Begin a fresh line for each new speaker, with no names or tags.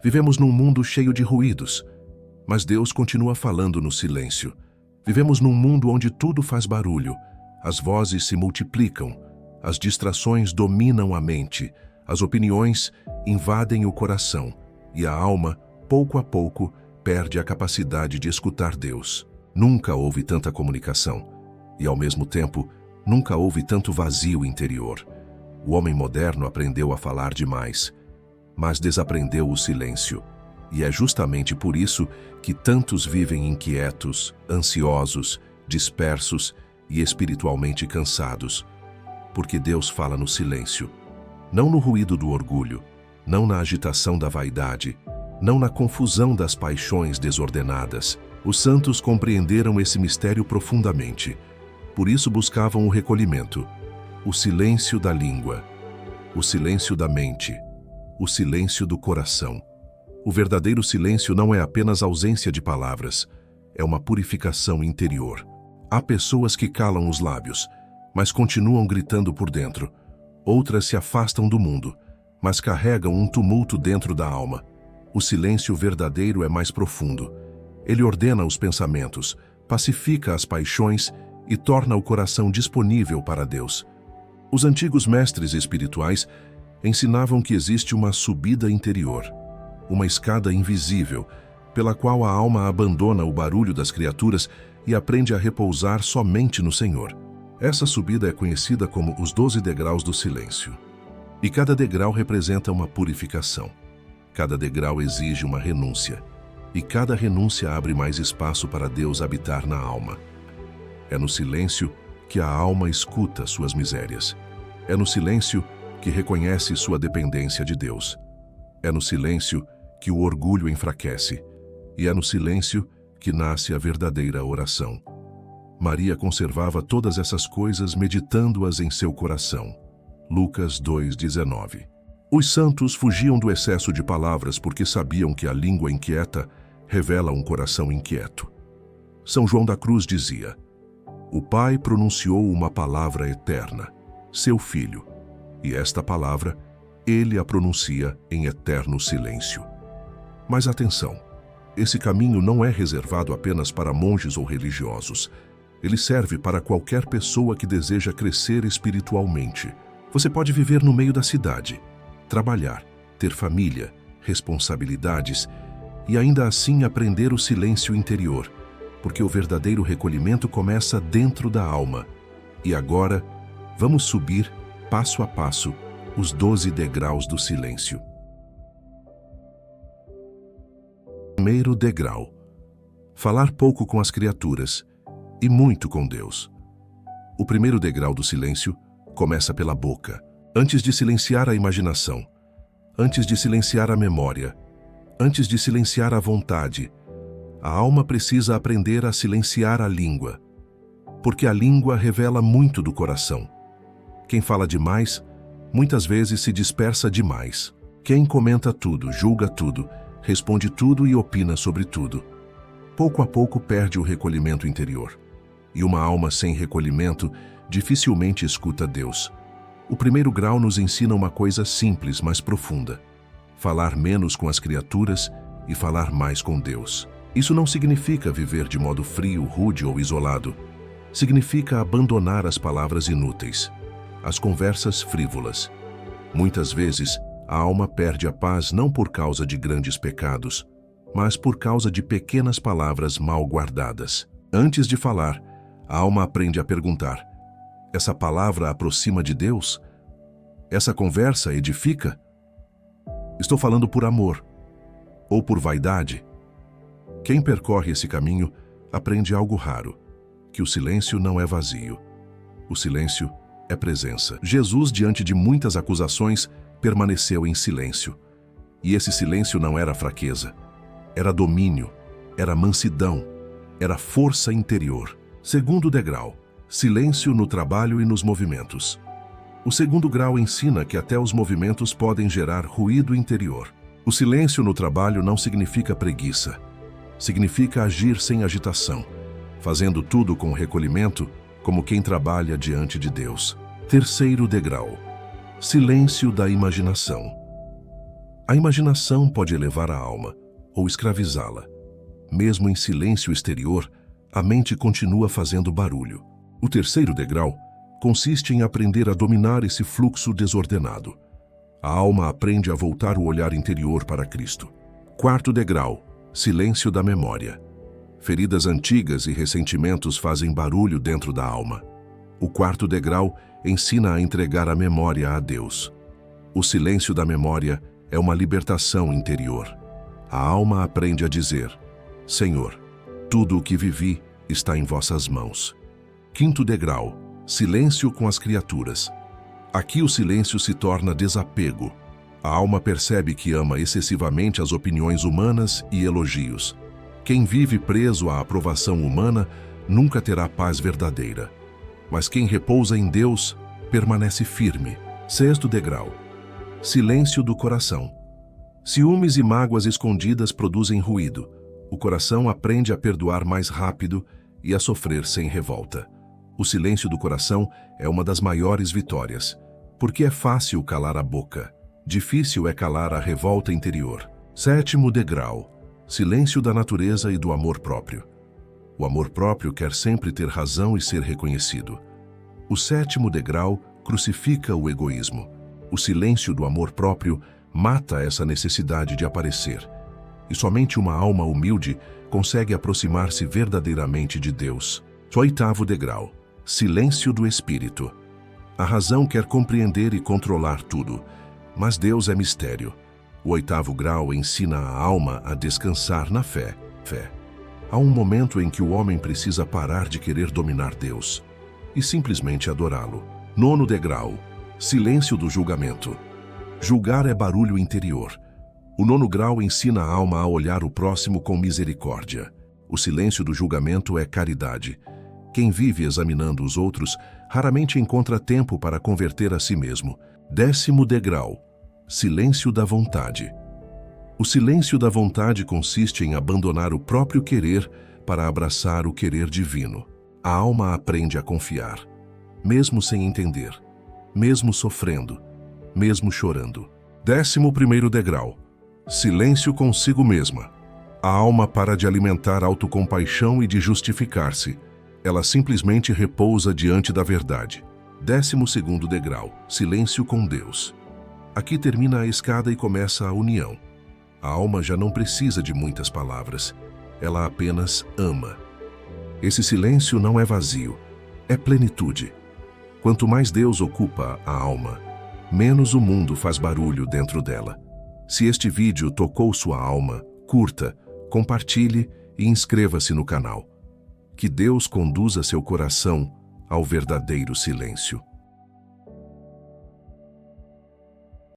Vivemos num mundo cheio de ruídos, mas Deus continua falando no silêncio. Vivemos num mundo onde tudo faz barulho, as vozes se multiplicam, as distrações dominam a mente, as opiniões invadem o coração e a alma, pouco a pouco, perde a capacidade de escutar Deus. Nunca houve tanta comunicação e, ao mesmo tempo, nunca houve tanto vazio interior. O homem moderno aprendeu a falar demais, mas desaprendeu o silêncio. E é justamente por isso que tantos vivem inquietos, ansiosos, dispersos e espiritualmente cansados. Porque Deus fala no silêncio, não no ruído do orgulho, não na agitação da vaidade, não na confusão das paixões desordenadas. Os santos compreenderam esse mistério profundamente. Por isso buscavam o recolhimento, o silêncio da língua, o silêncio da mente, o silêncio do coração. O verdadeiro silêncio não é apenas ausência de palavras, é uma purificação interior. Há pessoas que calam os lábios, mas continuam gritando por dentro. Outras se afastam do mundo, mas carregam um tumulto dentro da alma. O silêncio verdadeiro é mais profundo. Ele ordena os pensamentos, pacifica as paixões e torna o coração disponível para Deus. Os antigos mestres espirituais ensinavam que existe uma subida interior, uma escada invisível, pela qual a alma abandona o barulho das criaturas e aprende a repousar somente no Senhor. Essa subida é conhecida como os 12 degraus do silêncio. E cada degrau representa uma purificação. Cada degrau exige uma renúncia. E cada renúncia abre mais espaço para Deus habitar na alma. É no silêncio que a alma escuta suas misérias. É no silêncio que reconhece sua dependência de Deus. É no silêncio que o orgulho enfraquece. E é no silêncio que nasce a verdadeira oração. Maria conservava todas essas coisas meditando-as em seu coração. Lucas 2:19. Os santos fugiam do excesso de palavras porque sabiam que a língua inquieta revela um coração inquieto. São João da Cruz dizia: "O Pai pronunciou uma palavra eterna, seu Filho, e esta palavra, ele a pronuncia em eterno silêncio." Mas atenção, esse caminho não é reservado apenas para monges ou religiosos. Ele serve para qualquer pessoa que deseja crescer espiritualmente. Você pode viver no meio da cidade, trabalhar, ter família, responsabilidades e ainda assim aprender o silêncio interior, porque o verdadeiro recolhimento começa dentro da alma. E agora, vamos subir, passo a passo, os 12 degraus do silêncio. Primeiro degrau: falar pouco com as criaturas e muito com Deus. O primeiro degrau do silêncio começa pela boca. Antes de silenciar a imaginação, antes de silenciar a memória, antes de silenciar a vontade, a alma precisa aprender a silenciar a língua, porque a língua revela muito do coração. Quem fala demais, muitas vezes se dispersa demais. Quem comenta tudo, julga tudo, responde tudo e opina sobre tudo, pouco a pouco perde o recolhimento interior. E uma alma sem recolhimento dificilmente escuta Deus. O primeiro grau nos ensina uma coisa simples, mas profunda: falar menos com as criaturas e falar mais com Deus. Isso não significa viver de modo frio, rude ou isolado. Significa abandonar as palavras inúteis, as conversas frívolas. Muitas vezes, a alma perde a paz não por causa de grandes pecados, mas por causa de pequenas palavras mal guardadas. Antes de falar, a alma aprende a perguntar: essa palavra aproxima de Deus? Essa conversa edifica? Estou falando por amor ou por vaidade? Quem percorre esse caminho aprende algo raro: que o silêncio não é vazio. O silêncio é presença. Jesus, diante de muitas acusações, permaneceu em silêncio. E esse silêncio não era fraqueza, era domínio, era mansidão, era força interior. Segundo degrau: silêncio no trabalho e nos movimentos. O segundo grau ensina que até os movimentos podem gerar ruído interior. O silêncio no trabalho não significa preguiça. Significa agir sem agitação, fazendo tudo com recolhimento, como quem trabalha diante de Deus. Terceiro degrau: silêncio da imaginação. A imaginação pode elevar a alma ou escravizá-la. Mesmo em silêncio exterior, a mente continua fazendo barulho. O terceiro degrau consiste em aprender a dominar esse fluxo desordenado. A alma aprende a voltar o olhar interior para Cristo. Quarto degrau, silêncio da memória. Feridas antigas e ressentimentos fazem barulho dentro da alma. O quarto degrau ensina a entregar a memória a Deus. O silêncio da memória é uma libertação interior. A alma aprende a dizer: Senhor, tudo o que vivi está em vossas mãos. Quinto degrau, silêncio com as criaturas. Aqui o silêncio se torna desapego. A alma percebe que ama excessivamente as opiniões humanas e elogios. Quem vive preso à aprovação humana nunca terá paz verdadeira. Mas quem repousa em Deus permanece firme. Sexto degrau, silêncio do coração. Ciúmes e mágoas escondidas produzem ruído. O coração aprende a perdoar mais rápido e a sofrer sem revolta. O silêncio do coração é uma das maiores vitórias, porque é fácil calar a boca. Difícil é calar a revolta interior. Sétimo degrau, silêncio da natureza e do amor próprio. O amor próprio quer sempre ter razão e ser reconhecido. O sétimo degrau crucifica o egoísmo. O silêncio do amor próprio mata essa necessidade de aparecer. E somente uma alma humilde consegue aproximar-se verdadeiramente de Deus. Oitavo degrau, silêncio do espírito. A razão quer compreender e controlar tudo, mas Deus é mistério. O oitavo grau ensina a alma a descansar na fé. Há um momento em que o homem precisa parar de querer dominar Deus e simplesmente adorá-lo. Nono degrau, silêncio do julgamento. Julgar é barulho interior. O nono grau ensina a alma a olhar o próximo com misericórdia. O silêncio do julgamento é caridade. Quem vive examinando os outros raramente encontra tempo para converter a si mesmo. Décimo degrau, silêncio da vontade. O silêncio da vontade consiste em abandonar o próprio querer para abraçar o querer divino. A alma aprende a confiar, mesmo sem entender, mesmo sofrendo, mesmo chorando. 11º degrau, silêncio consigo mesma. A alma para de alimentar autocompaixão e de justificar-se. Ela simplesmente repousa diante da verdade. 12º degrau, silêncio com Deus. Aqui termina a escada e começa a união. A alma já não precisa de muitas palavras. Ela apenas ama. Esse silêncio não é vazio, é plenitude. Quanto mais Deus ocupa a alma, menos o mundo faz barulho dentro dela. Se este vídeo tocou sua alma, curta, compartilhe e inscreva-se no canal. Que Deus conduza seu coração ao verdadeiro silêncio.